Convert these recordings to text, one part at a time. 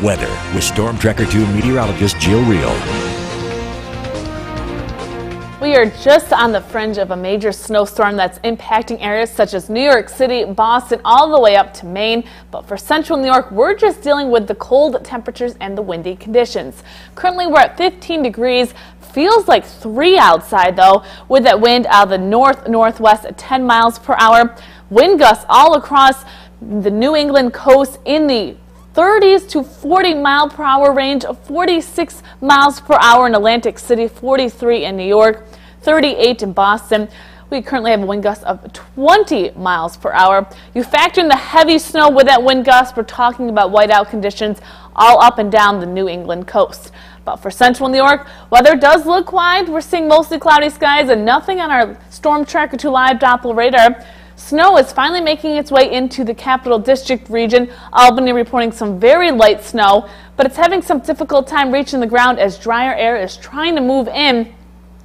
Weather with Storm Tracker 2 meteorologist Reale. We are just on the fringe of a major snowstorm that's impacting areas such as New York City, Boston, all the way up to Maine. But for central New York, we're just dealing with the cold temperatures and the windy conditions. Currently, we're at 15 degrees. Feels like 3 outside, though, with that wind out of the north-northwest at 10 miles per hour. Wind gusts all across the New England coast in the 30s to 40 mile per hour range, 46 miles per hour in Atlantic City, 43 in New York, 38 in Boston. We currently have a wind gust of 20 miles per hour. You factor in the heavy snow with that wind gust, we're talking about whiteout conditions all up and down the New England coast. But for central New York, weather does look quiet. We're seeing mostly cloudy skies and nothing on our Storm Tracker 2 live Doppler radar. Snow is finally making its way into the Capital District region. Albany reporting some very light snow, but it's having some difficult time reaching the ground as drier air is trying to move in.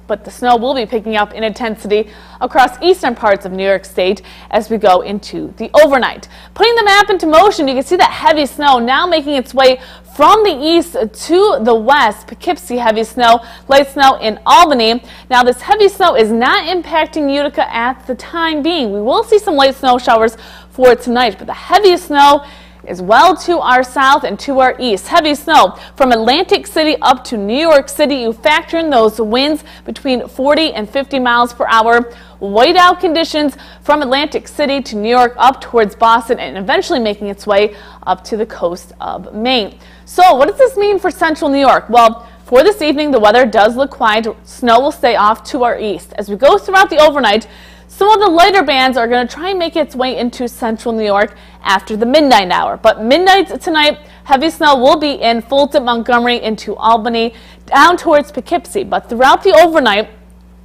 But the snow will be picking up in intensity across eastern parts of New York State as we go into the overnight. Putting the map into motion, you can see that heavy snow now making its way from the east to the west. Poughkeepsie heavy snow, light snow in Albany. Now this heavy snow is not impacting Utica at the time being. We will see some light snow showers for tonight, but the heaviest snow is well to our south and to our east. Heavy snow from Atlantic City up to New York City. You factor in those winds between 40 and 50 miles per hour. Whiteout conditions from Atlantic City to New York up towards Boston and eventually making its way up to the coast of Maine. So what does this mean for central New York? Well, for this evening, the weather does look quiet. Snow will stay off to our east. As we go throughout the overnight, some of the lighter bands are going to try and make its way into central New York after the midnight hour. But midnight tonight, heavy snow will be in Fulton, Montgomery, into Albany, down towards Poughkeepsie. But throughout the overnight,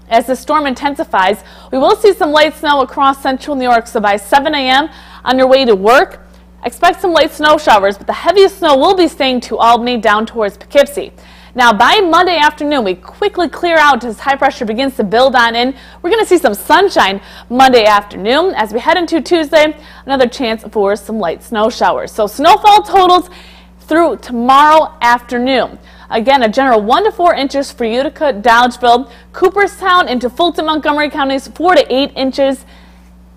as the storm intensifies, we will see some light snow across central New York. So by 7 a.m. on your way to work, expect some light snow showers, but the heaviest snow will be staying to Albany, down towards Poughkeepsie. Now, by Monday afternoon, we quickly clear out as high pressure begins to build on in. We're going to see some sunshine Monday afternoon. As we head into Tuesday, another chance for some light snow showers. So snowfall totals through tomorrow afternoon. Again, a general 1 to 4 inches for Utica, Dodgeville, Cooperstown into Fulton, Montgomery counties, 4 to 8 inches.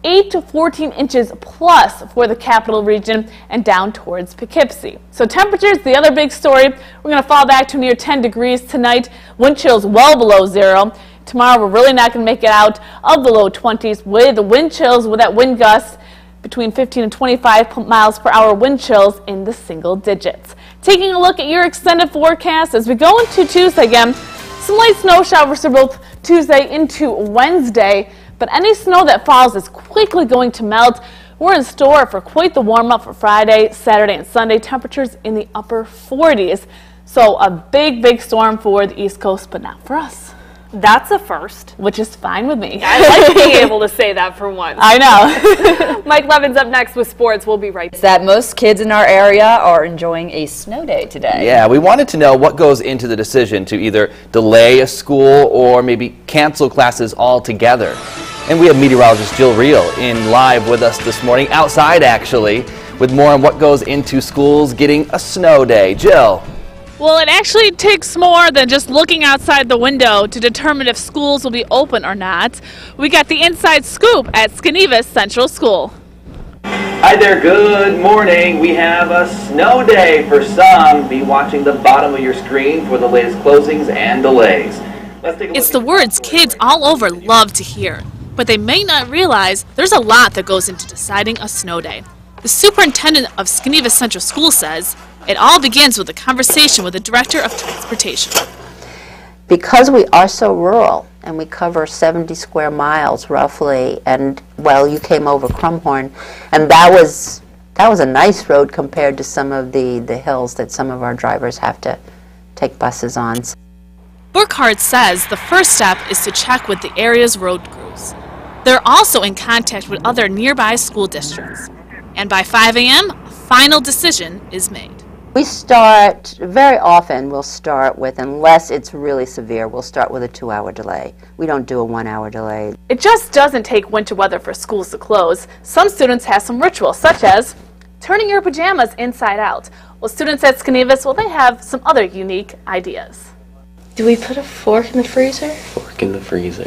8 to 14 inches plus for the capital region and down towards Poughkeepsie. So temperatures, the other big story, we're going to fall back to near 10 degrees tonight. Wind chills well below zero. Tomorrow we're really not going to make it out of the low 20s with the wind chills with that wind gust between 15 and 25 miles per hour wind chills in the single digits. Taking a look at your extended forecast as we go into Tuesday again, some light snow showers for both Tuesday into Wednesday. But any snow that falls is quickly going to melt. We're in store for quite the warm-up for Friday, Saturday, and Sunday. Temperatures in the upper 40s. So a big storm for the East Coast, but not for us. That's a first. Which is fine with me. I like being able to say that for once. I know. Mike Levin's up next with sports. We'll be right back. That most kids in our area are enjoying a snow day today. Yeah, we wanted to know what goes into the decision to either delay a school or maybe cancel classes altogether. And we have meteorologist Reale in live with us this morning, outside actually, with more on what goes into schools getting a snow day. Jill. Well, it actually takes more than just looking outside the window to determine if schools will be open or not. We got the inside scoop at Schenevus Central School. Hi there, good morning. We have a snow day for some. Be watching the bottom of your screen for the latest closings and delays. Let's take a look. It's the words kids all over love to hear, but they may not realize there's a lot that goes into deciding a snow day. The superintendent of Schenevus Central School says it all begins with a conversation with the director of transportation. Because we are so rural and we cover 70 square miles roughly, and well, you came over Crumhorn, and that was a nice road compared to some of the hills that some of our drivers have to take buses on. Burkhardt says the first step is to check with the area's road crews. They're also in contact with other nearby school districts. And by 5 a.m., a final decision is made. We start, very often we'll start with, unless it's really severe, we'll start with a 2-hour delay. We don't do a 1-hour delay. It just doesn't take winter weather for schools to close. Some students have some rituals, such as turning your pajamas inside out, Well, students at Skenevis, well, they have some other unique ideas. Do we put a fork in the freezer? Fork in the freezer.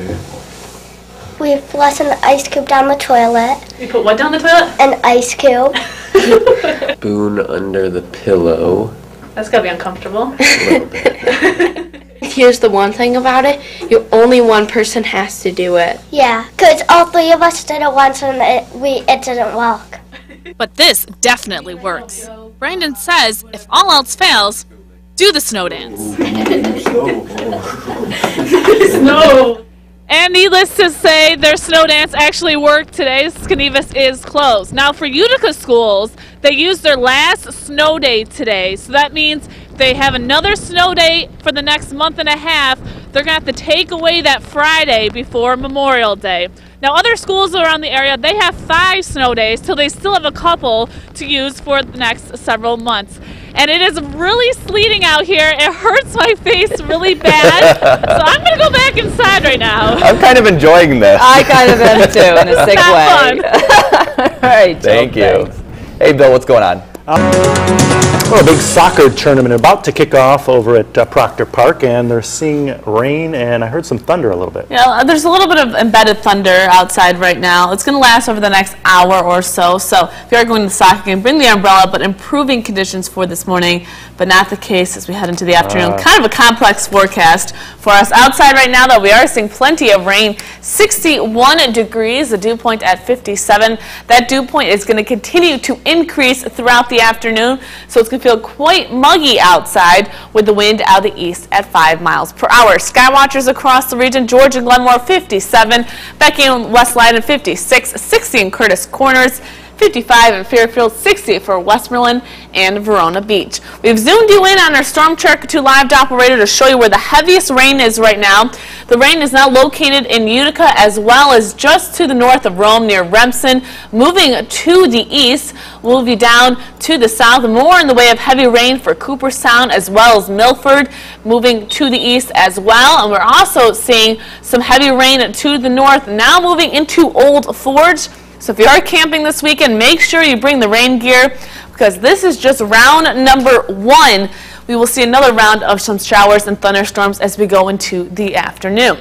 We flush an ice cube down the toilet. You put what down the toilet? An ice cube. Spoon under the pillow. That's gotta be uncomfortable. A little bit. Here's the one thing about it. Only one person has to do it. Yeah, because all three of us did it once and it didn't work. But this definitely works. Brandon says if all else fails, do the snow dance. Snow. And needless to say, their snow dance actually worked today. Skenevis is closed. Now for Utica schools, they used their last snow day today. So that means they have another snow day for the next month and a half. They're going to have to take away that Friday before Memorial Day. Now other schools around the area, they have 5 snow days, so they still have a couple to use for the next several months. And it is really sleeting out here. It hurts my face really bad. So I'm going to go back inside right now. I'm kind of enjoying this. I kind of am too, in a sick way. Fun. All right, Jill, Thank you. thanks. Hey, Bill, what's going on? Well, a big soccer tournament about to kick off over at Proctor Park, and they're seeing rain, and I heard some thunder a little bit. Yeah, there's a little bit of embedded thunder outside right now. It's going to last over the next hour or so. So if you are going to the soccer game, bring the umbrella, but improving conditions for this morning, but not the case as we head into the afternoon. Kind of a complex forecast for us. Outside right now, though, we are seeing plenty of rain. 61 degrees, the dew point at 57. That dew point is going to continue to increase throughout the afternoon, so it's going to feel quite muggy outside with the wind out of the east at 5 miles per hour. Skywatchers across the region, George and Glenmore 57, Becky and West Leyden 56, 60 in Curtis Corners, 55 in Fairfield, 60 for Westmoreland and Verona Beach. We've zoomed you in on our Storm Tracker 2 live Doppler to show you where the heaviest rain is right now. The rain is now located in Utica as well as just to the north of Rome near Remsen. Moving to the east, we'll move you down to the south. More in the way of heavy rain for Cooperstown as well as Milford, moving to the east as well. And we're also seeing some heavy rain to the north, now moving into Old Forge. So if you are camping this weekend, make sure you bring the rain gear because this is just round number 1. We will see another round of some showers and thunderstorms as we go into the afternoon.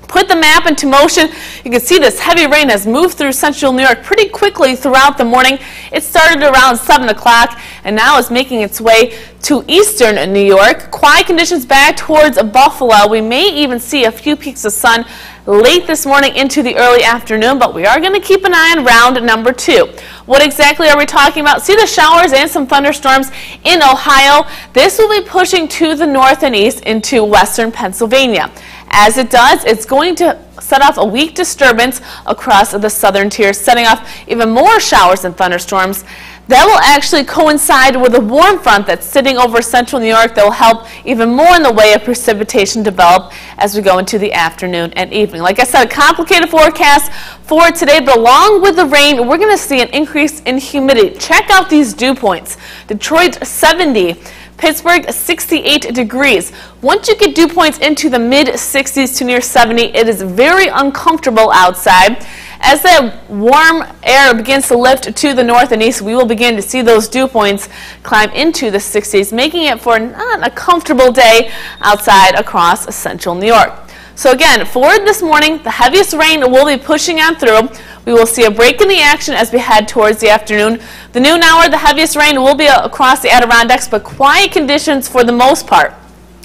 Put the map into motion. You can see this heavy rain has moved through central New York pretty quickly throughout the morning. It started around 7 o'clock and now is making its way to eastern New York. Quiet conditions back towards Buffalo. We may even see a few peaks of sun late this morning into the early afternoon, but we are going to keep an eye on round number 2. What exactly are we talking about? See the showers and some thunderstorms in Ohio. This will be pushing to the north and east into western Pennsylvania. As it does, it's going to set off a weak disturbance across the southern tier, setting off even more showers and thunderstorms. That will actually coincide with a warm front that's sitting over central New York that will help even more in the way of precipitation develop as we go into the afternoon and evening. Like I said, a complicated forecast for today, but along with the rain, we're going to see an increase in humidity. Check out these dew points. Detroit 70. Pittsburgh 68 degrees. Once you get dew points into the mid-60s to near 70, it is very uncomfortable outside. As that warm air begins to lift to the north and east, we will begin to see those dew points climb into the 60s, making it for not a comfortable day outside across central New York. So again, for this morning, the heaviest rain will be pushing on through. We will see a break in the action as we head towards the afternoon. The noon hour, the heaviest rain will be across the Adirondacks, but quiet conditions for the most part.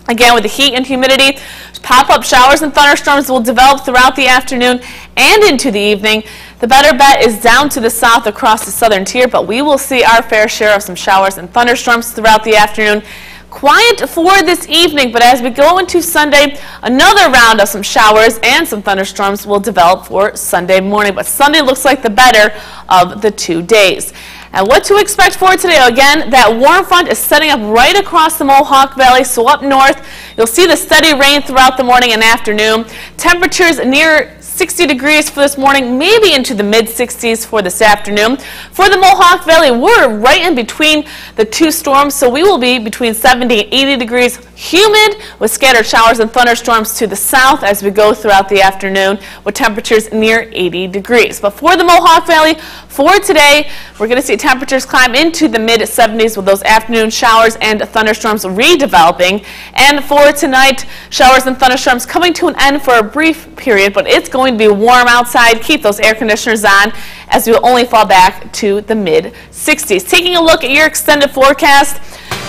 Again, with the heat and humidity, pop-up showers and thunderstorms will develop throughout the afternoon and into the evening. The better bet is down to the south across the southern tier, but we will see our fair share of some showers and thunderstorms throughout the afternoon. Quiet for this evening, but as we go into Sunday, another round of some showers and some thunderstorms will develop for Sunday morning. But Sunday looks like the better of the 2 days. And what to expect for today? Again, that warm front is setting up right across the Mohawk Valley, so up north, you'll see the steady rain throughout the morning and afternoon. Temperatures near 60 degrees for this morning, maybe into the mid-60s for this afternoon. For the Mohawk Valley, we're right in between the two storms, so we will be between 70 and 80 degrees, humid with scattered showers and thunderstorms to the south as we go throughout the afternoon with temperatures near 80 degrees. But for the Mohawk Valley, for today, we're going to see temperatures climb into the mid-70s with those afternoon showers and thunderstorms redeveloping. And for tonight, showers and thunderstorms coming to an end for a brief period, but it's going to be warm outside. Keep those air conditioners on as we will only fall back to the mid-60s. Taking a look at your extended forecast,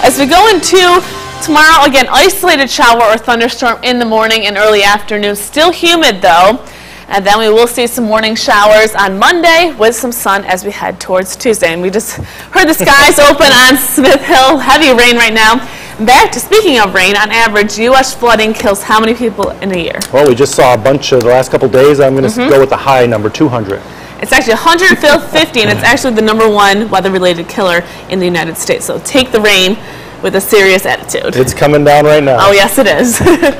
as we go into tomorrow, again, isolated shower or thunderstorm in the morning and early afternoon. Still humid, though. And then we will see some morning showers on Monday with some sun as we head towards Tuesday. And we just heard the skies open on Smith Hill. Heavy rain right now. Back to speaking of rain, on average, U.S. flooding kills how many people in a year? Well, we just saw a bunch of the last couple days. I'm going to go with the high number, 200. It's actually 150, and it's actually the #1 weather-related killer in the United States. So take the rain with a serious attitude. It's coming down right now. Oh, yes, it is.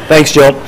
Thanks, Jill.